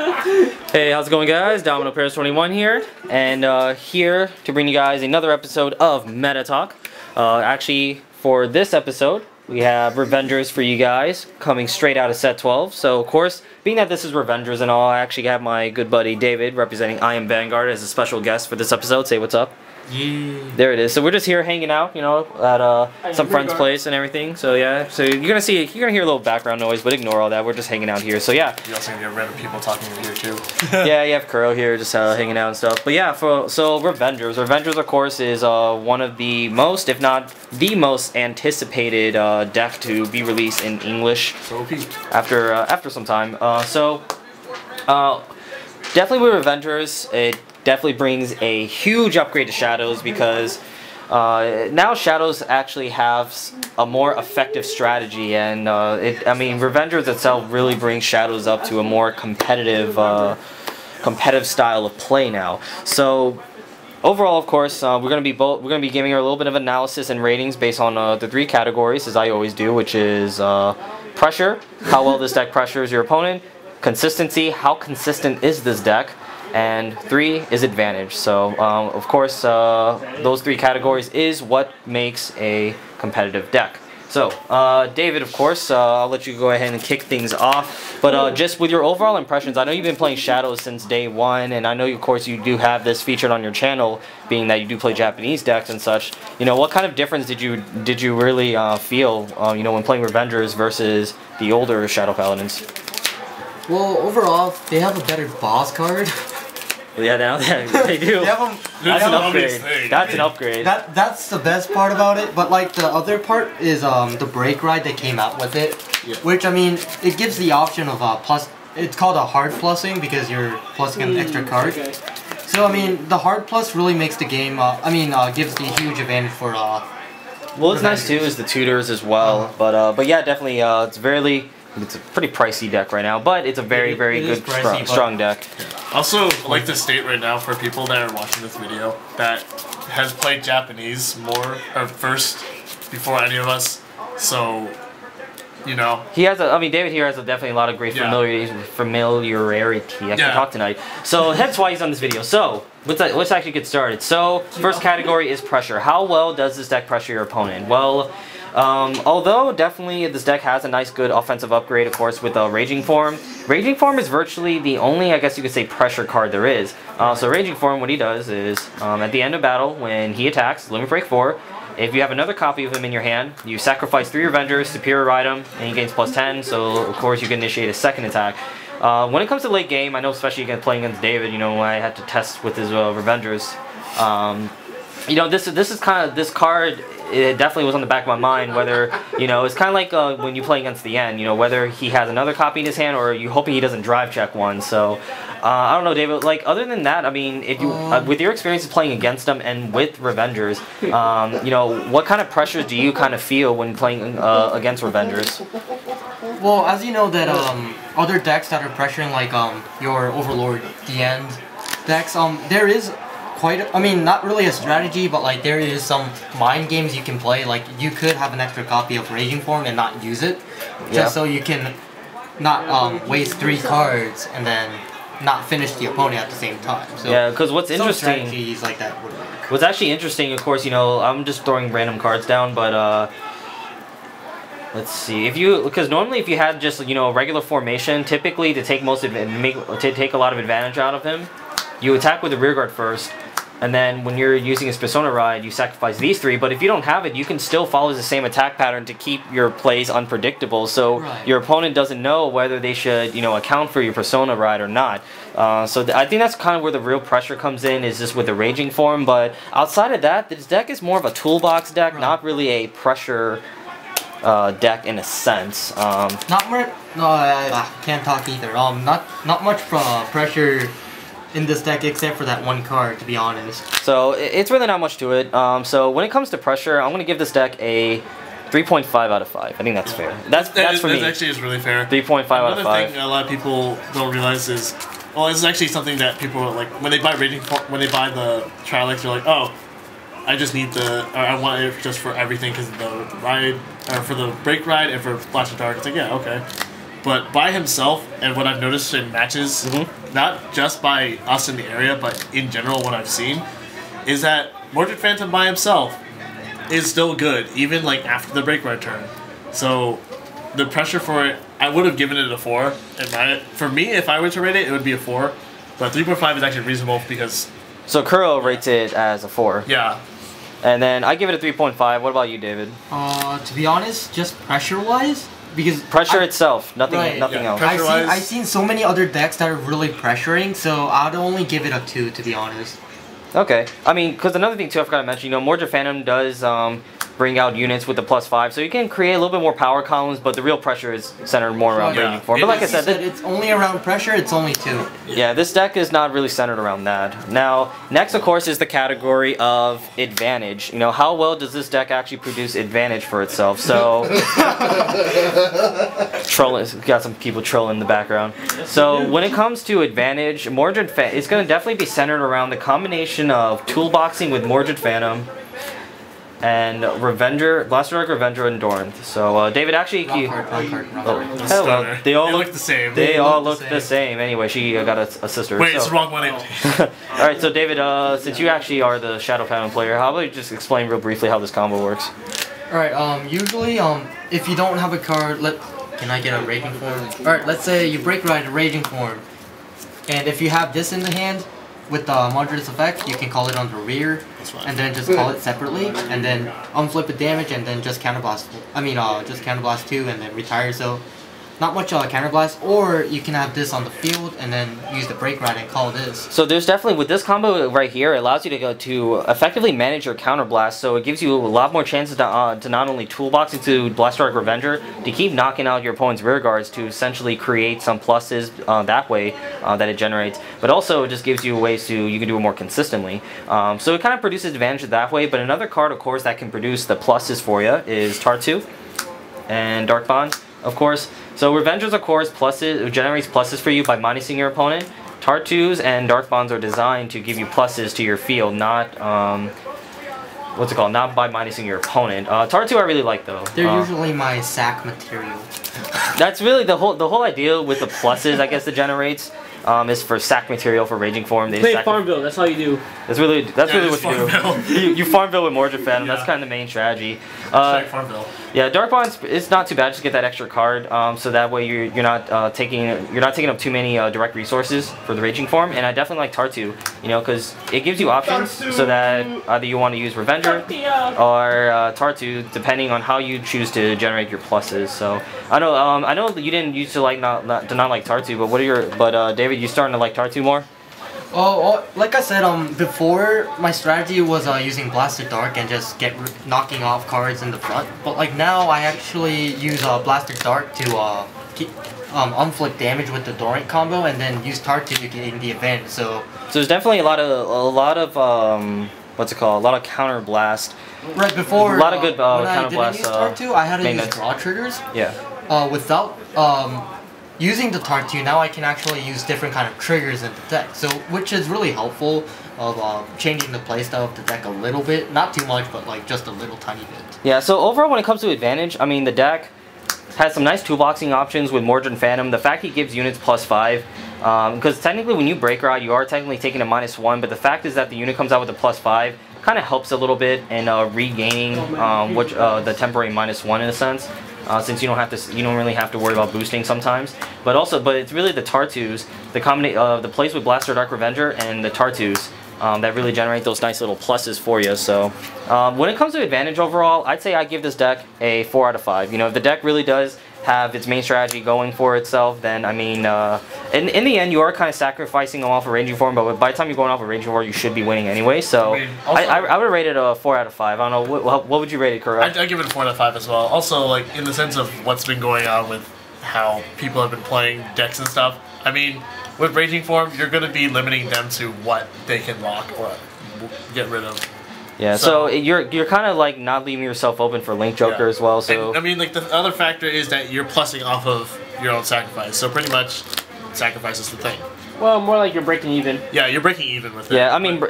Hey, how's it going, guys? Domino Paris 21 here, and here to bring you guys another episode of Meta Talk. Actually, for this episode, we have Revengers for you guys, coming straight out of set 12. So, of course, being that this is Revengers and all, I actually have my good buddy David representing Am Vanguard as a special guest for this episode. Say what's up. Yeah. There it is. So we're just here hanging out, you know, at some friend's place and everything. So yeah, so you're gonna hear a little background noise, but ignore all that. We're just hanging out here. So yeah. You also gonna get random people talking here too. Yeah, you have Kuroh here, just hanging out and stuff. But yeah, so Revengers. Revengers, of course, is one of the most, if not the most anticipated deck to be released in English. So OP. After some time. Definitely with Revengers, it definitely brings a huge upgrade to Shadows because now Shadows actually have a more effective strategy, and I mean, Revengers itself really brings Shadows up to a more competitive style of play now. So overall, of course, we're gonna be giving her a little bit of analysis and ratings based on the three categories, as I always do, which is pressure, how well this deck pressures your opponent; consistency, how consistent is this deck; and 3 is advantage. So of course those three categories is what makes a competitive deck. So David, of course, I'll let you go ahead and kick things off, but just with your overall impressions, I know you've been playing Shadows since day one, and I know of course you do have this featured on your channel, being that you do play Japanese decks and such. You know, what kind of difference did you really feel you know, when playing Revengers versus the older Shadow Paladins? Well, overall, they have a better boss card. Yeah, now they do. That's an upgrade. That's an upgrade. That's the best part about it. But like the other part is the break ride that came out with it, yeah. Which I mean, it gives the option of plus. It's called a hard plussing because you're plussing an extra card. Okay. So I mean, the hard plus really makes the game. Gives the huge advantage for. Well, it's nice too is the tutors as well. But yeah, definitely it's a pretty pricey deck right now, but it's a very good strong deck. Also, I'd like to state right now for people that are watching this video that has played Japanese first before any of us, so you know. David here has definitely a lot of great familiarity. I can talk tonight. So that's why he's on this video. So let's actually get started. So first category is pressure. How well does this deck pressure your opponent? Well, although definitely this deck has a nice good offensive upgrade, of course, with Raging Form. Raging Form is virtually the only, I guess you could say, pressure card there is. So Raging Form, what he does is, at the end of battle, when he attacks, Limit Break 4, if you have another copy of him in your hand, you sacrifice 3 Revengers, superior item, and he gains +10, so of course you can initiate a second attack. When it comes to late game, I know especially playing against David, you know, I had to test with his Revengers. You know, this card, it definitely was on the back of my mind, whether, you know, it's kind of like when you play against the end, you know, whether he has another copy in his hand or you hoping he doesn't drive check one. So I don't know, David, like, other than that, I mean, if you with your experiences playing against them and with Revengers, you know, what kind of pressures do you kind of feel when playing against Revengers? Well, as you know that other decks that are pressuring, like your Overlord the End decks, there is not really a strategy, but like there is some mind games you can play. Like you could have an extra copy of Raging Form and not use it, just so you can not waste 3 cards and then not finish the opponent at the same time. So yeah, because what's interesting, strategies like that would work. What's actually interesting, of course, you know, I'm just throwing random cards down, but let's see. Because normally if you had just, you know, regular formation, typically to take a lot of advantage out of him, you attack with the rear guard first, and then when you're using his Persona Ride, you sacrifice these 3. But if you don't have it, you can still follow the same attack pattern to keep your plays unpredictable. So your opponent doesn't know whether they should, you know, account for your Persona Ride or not. I think that's kind of where the real pressure comes in, is just with the Raging Form. But outside of that, this deck is more of a toolbox deck, not really a pressure deck in a sense. I can't talk either. Not much pressure in this deck except for that one card, to be honest. So it's really not much to it. So when it comes to pressure, I'm gonna give this deck a 3.5 out of 5. I think that's fair. That's for me. That actually is really fair. 3.5 out of 5. Another thing a lot of people don't realize is, well, it's actually something that people like when they buy the Trilex, they're like, oh, I just need I want it just for everything because the ride, or for the break ride and for Flash of Dark. It's like, yeah, okay. But by himself, and what I've noticed in matches, not just by us in the area, but in general what I've seen, is that Mordred Phantom by himself is still good, even like after the break ride turn. So the pressure for it, I would have given it a 4. For me, if I were to rate it, it would be a 4. But 3.5 is actually reasonable because... So Kuroh rates it as a 4. Yeah. And then I give it a 3.5. What about you, David? To be honest, just pressure-wise, because pressure itself, nothing else. I've seen so many other decks that are really pressuring, so I'd only give it a 2, to be honest. Okay. I mean, because another thing too, I forgot to mention, you know, Mordred Phantom does bring out units with the +5, so you can create a little bit more power columns, but the real pressure is centered more around raging form. But like I said, it's only around pressure, it's only 2. Yeah, this deck is not really centered around that. Now, next of course is the category of advantage. You know, how well does this deck actually produce advantage for itself? So, trolling, got some people trolling in the background. So when it comes to advantage, Mordred Phantom, it's going to definitely be centered around the combination of toolboxing with Mordred Phantom and Blaster Dark Revenger and Doranth. So David, actually, hello. They all look the same. They all look the same. Anyway, she got a sister. Wait, it's the wrong one. All right, so David, since you actually are the Shadow Phantom player, how about you just explain real briefly how this combo works? All right. Usually, if you don't have a card, can I get a Raging Form? All right. Let's say you break ride a Raging Form, and if you have this in the hand, with the Mordred's effect, you can call it on the rear, and then just call it separately, and then unflip the damage, and then just counterblast. Just counterblast 2, and then retire. So, not much counterblast. Or you can have this on the field, and then use the break ride and call this. So there's definitely, with this combo right here, it allows you to go to effectively manage your counterblast. So it gives you a lot more chances to not only toolbox into Blaster Dark Revenger, to keep knocking out your opponent's rear guards to essentially create some pluses that way that it generates. But also it just gives you ways you can do it more consistently. So it kind of produces advantage that way. But another card, of course, that can produce the pluses for you is Tartu and Dark Bond, of course. So Revengers, of course, generates pluses for you by minusing your opponent. Tartus and Dark Bonds are designed to give you pluses to your field, not not by minusing your opponent. Tartu I really like though. They're usually my sack material. That's really the whole idea with the pluses, I guess, it generates. Is for sack material for Raging Form. They play Farmville, that's all you do. That's really what you do. You Farmville with Mordred Phantom, that's kind of the main strategy. Farmville. Yeah, Dark Bonds, it's not too bad, just get that extra card, so that way you're not taking up too many direct resources for the Raging Form. And I definitely like Tartu, you know, because it gives you options so that either you want to use Revenger or Tartu, depending on how you choose to generate your pluses. So I know you didn't used to not like Tartu, but David, you starting to like Tartu more? Oh, like I said, before my strategy was using Blaster Dark and just knocking off cards in the front. But like now, I actually use Blaster Dark to unflip damage with the Doranth combo, and then use Tartu to get in the advantage. So there's definitely a lot of what's it called? A lot of counter blast. Right before, a lot of good counter blast. When I didn't use Tartu, I had to use draw triggers. Yeah. Without using the Tartu, now I can actually use different kind of triggers in the deck, so which is really helpful of changing the playstyle of the deck a little bit, not too much, but like just a little tiny bit. Yeah. So overall, when it comes to advantage, I mean the deck has some nice toolboxing options with Mordred Phantom. The fact he gives units +5, because technically when you break ride, you are technically taking a -1, but the fact is that the unit comes out with a +5 kind of helps a little bit in regaining the temporary -1 in a sense. Since you don't really have to worry about boosting sometimes, but it's really the Tartus, the plays with Blaster Dark Revenger and the Tartus that really generate those nice little pluses for you. So when it comes to advantage overall, I'd say I give this deck a 4 out of 5. You know, if the deck really does have its main strategy going for itself, then I mean, in the end, you are kind of sacrificing them off a Raging Form, but by the time you're going off a Raging Form, you should be winning anyway. So I would rate it a 4 out of 5. I don't know, what would you rate it, Kuroh? I'd give it a 4 out of 5 as well. Also, like in the sense of what's been going on with how people have been playing decks and stuff. I mean, with Raging Form, you're going to be limiting them to what they can lock or get rid of. Yeah, so you're kind of like not leaving yourself open for Link Joker as well. So and, I mean, like the other factor is that you're plussing off of your own sacrifice. So pretty much, sacrifice is the thing. Well, more like you're breaking even. Yeah, you're breaking even with it. Yeah, I mean,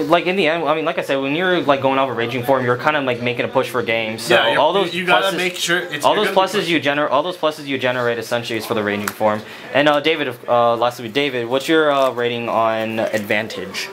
like in the end, I mean, like I said, when you're like going off a raging form, you're kind of like making a push for games. So yeah, all those you gotta pluses, make sure it's all those pluses you generate essentially is for the raging form. And David, lastly, David, what's your rating on advantage?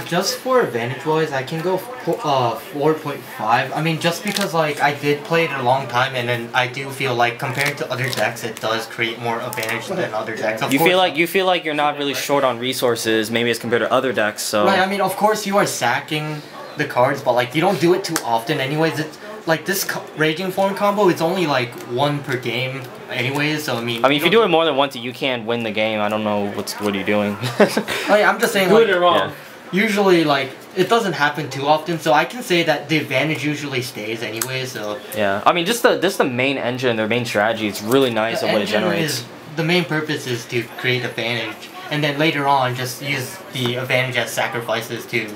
Just for advantage wise, I can go 4.5. I mean, just because like I did play it a long time, and then I do feel like compared to other decks, it does create more advantage than other decks. You feel like you're not really short on resources, maybe as compared to other decks. So right. I mean, of course you are sacking the cards, but like you don't do it too often. Anyways, it's like this raging form combo. It's only like 1 per game. Anyways, so I mean, if you do it more than once, you can't win the game. I don't know what are you doing. Like, I'm just saying, good like, or wrong. Yeah. Usually, like, it doesn't happen too often, so I can say that the advantage usually stays anyway, so... Yeah, I mean, just the main engine, their main strategy, it's really nice of what it generates. The main purpose is to create advantage, and then later on, just use the advantage as sacrifices to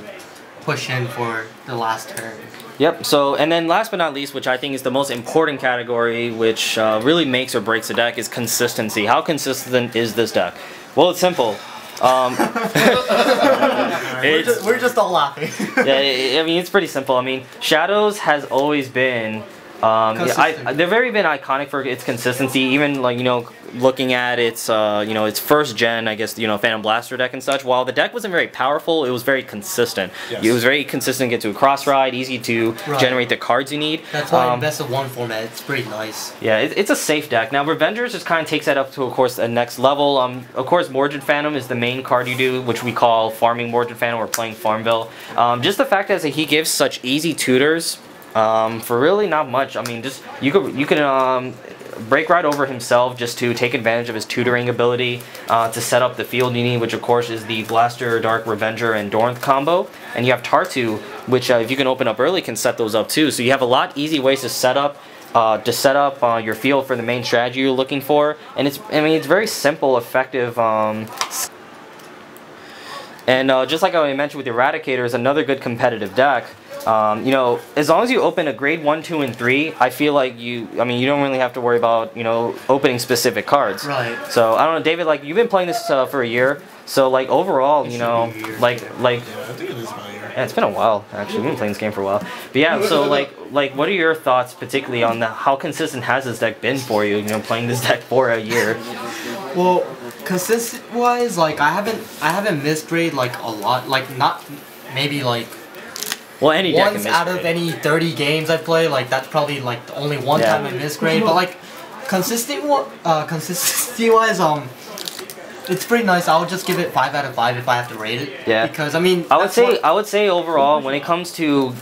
push in for the last turn. Yep, so, and then last but not least, which I think is the most important category, which really makes or breaks a deck, is consistency. How consistent is this deck? Well, it's simple. We're just all laughing. Yeah, I mean, it's pretty simple. I mean, Shadows has always been they've very been iconic for its consistency. Even like looking at its its first gen, I guess Phantom Blaster deck and such. While the deck wasn't very powerful, it was very consistent. Yes. It was very consistent. Get to a cross ride, easy to generate the cards you need. That's why in best of 1 format, it's pretty nice. Yeah, it's a safe deck. Now Revengers just kind of takes that up to, of course, the next level. Of course, Mordred Phantom is the main card you do, which we call farming Mordred Phantom or playing Farmville. Just the fact that he gives such easy tutors. For really not much. I mean, just you can break right over himself just to take advantage of his tutoring ability to set up the field you need, which of course is the Blaster, Dark, Revenger, and Dornth combo. And you have Tartu, which if you can open up early, can set those up too. So you have a lot easy ways to set up your field for the main strategy you're looking for. And it's very simple, effective. And just like I mentioned with Eradicator, is another good competitive deck. As long as you open a grade 1, 2, and 3, I feel like you don't really have to worry about, opening specific cards. Right. So, I don't know, David, like, you've been playing this for a year, so, like, overall, like... Yeah, I think it is about a year. Yeah, it's been a while, actually. We've been playing this game for a while. But yeah, so, like, what are your thoughts, particularly on how consistent has this deck been for you, playing this deck for a year? Well, consistent-wise, like, I haven't missed grade, like, a lot. Like, not... Maybe, like... Well, any deck once out of any 30 games I play, like that's probably like the only one time I missed grade. But like consistency-wise, it's pretty nice. I'll just give it 5 out of 5 if I have to rate it. Yeah. Because I mean, I would say overall, when it comes to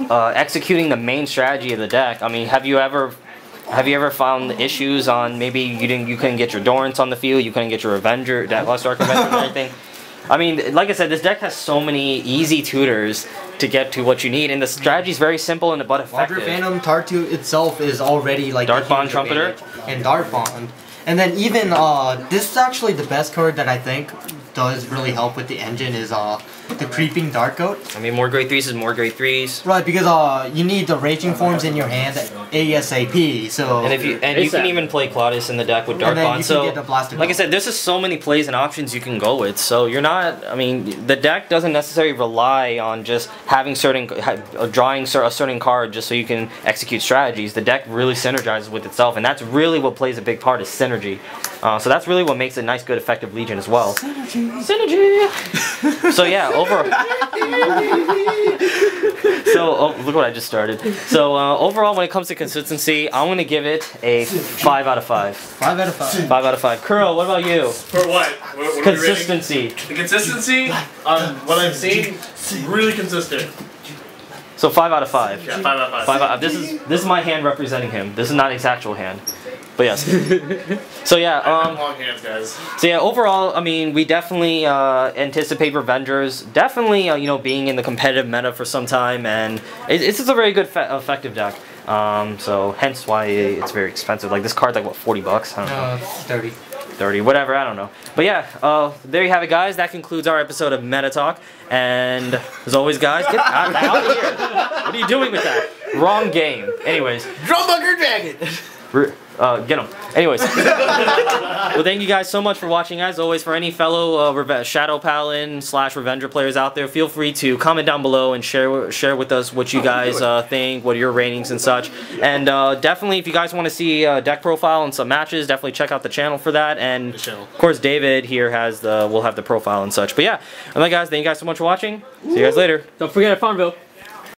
executing the main strategy of the deck, I mean, have you ever found issues on maybe you couldn't get your Dorrance on the field, you couldn't get your Revenger, that Lost Dark Revenger or anything? I mean, like I said, this deck has so many easy tutors to get to what you need, and the strategy is very simple and but effective. Mordred Phantom Tartu itself is already like Dark Bond Trumpeter and Dark Bond, and then even this is actually the best card that I think does really help with the engine is the Creeping Dark Goat. I mean, more grade 3s is more grade 3s. Right, because you need the Raging Forms in your hand ASAP. So and you can even play Claudius in the deck with Dark Bond. So like I said, there's just so many plays and options you can go with. So you're not. I mean, the deck doesn't necessarily rely on just having drawing a certain card just so you can execute strategies. The deck really synergizes with itself, and that's really what plays a big part is synergy. So that's really what makes a nice, good, effective Legion as well. Synergy. So yeah, overall. So look what I just started. So overall, when it comes to consistency, I'm gonna give it a 5 out of 5. 5 out of 5. 5 out of 5. Kuroh, what about you? For what? What Consistency. The consistency on what I've seen, really consistent. So 5 out of 5. Yeah, 5 out of 5. 5 out. This is my hand representing him. This is not his actual hand. But yes. So yeah. Long hands, guys. So yeah, overall, I mean, we definitely anticipate Revengers definitely being in the competitive meta for some time, and it's just a very good effective deck. So hence why it's very expensive. Like this card's like what, $40? I don't know. 30. 30, whatever, I don't know. But yeah, there you have it, guys. That concludes our episode of Meta Talk. And as always, guys, get out of here. What are you doing with that? Wrong game. Anyways. Drumbucker Dragon! Get them. Anyways. Well, thank you guys so much for watching. As always, for any fellow Shadow Paladin / Revenger players out there, feel free to comment down below and share with us what you guys think, what are your ratings and such. And definitely, if you guys want to see deck profile and some matches, definitely check out the channel for that. And of course, David here will have the profile and such. But yeah, alright guys, thank you guys so much for watching. See you guys later. Don't forget Farmville.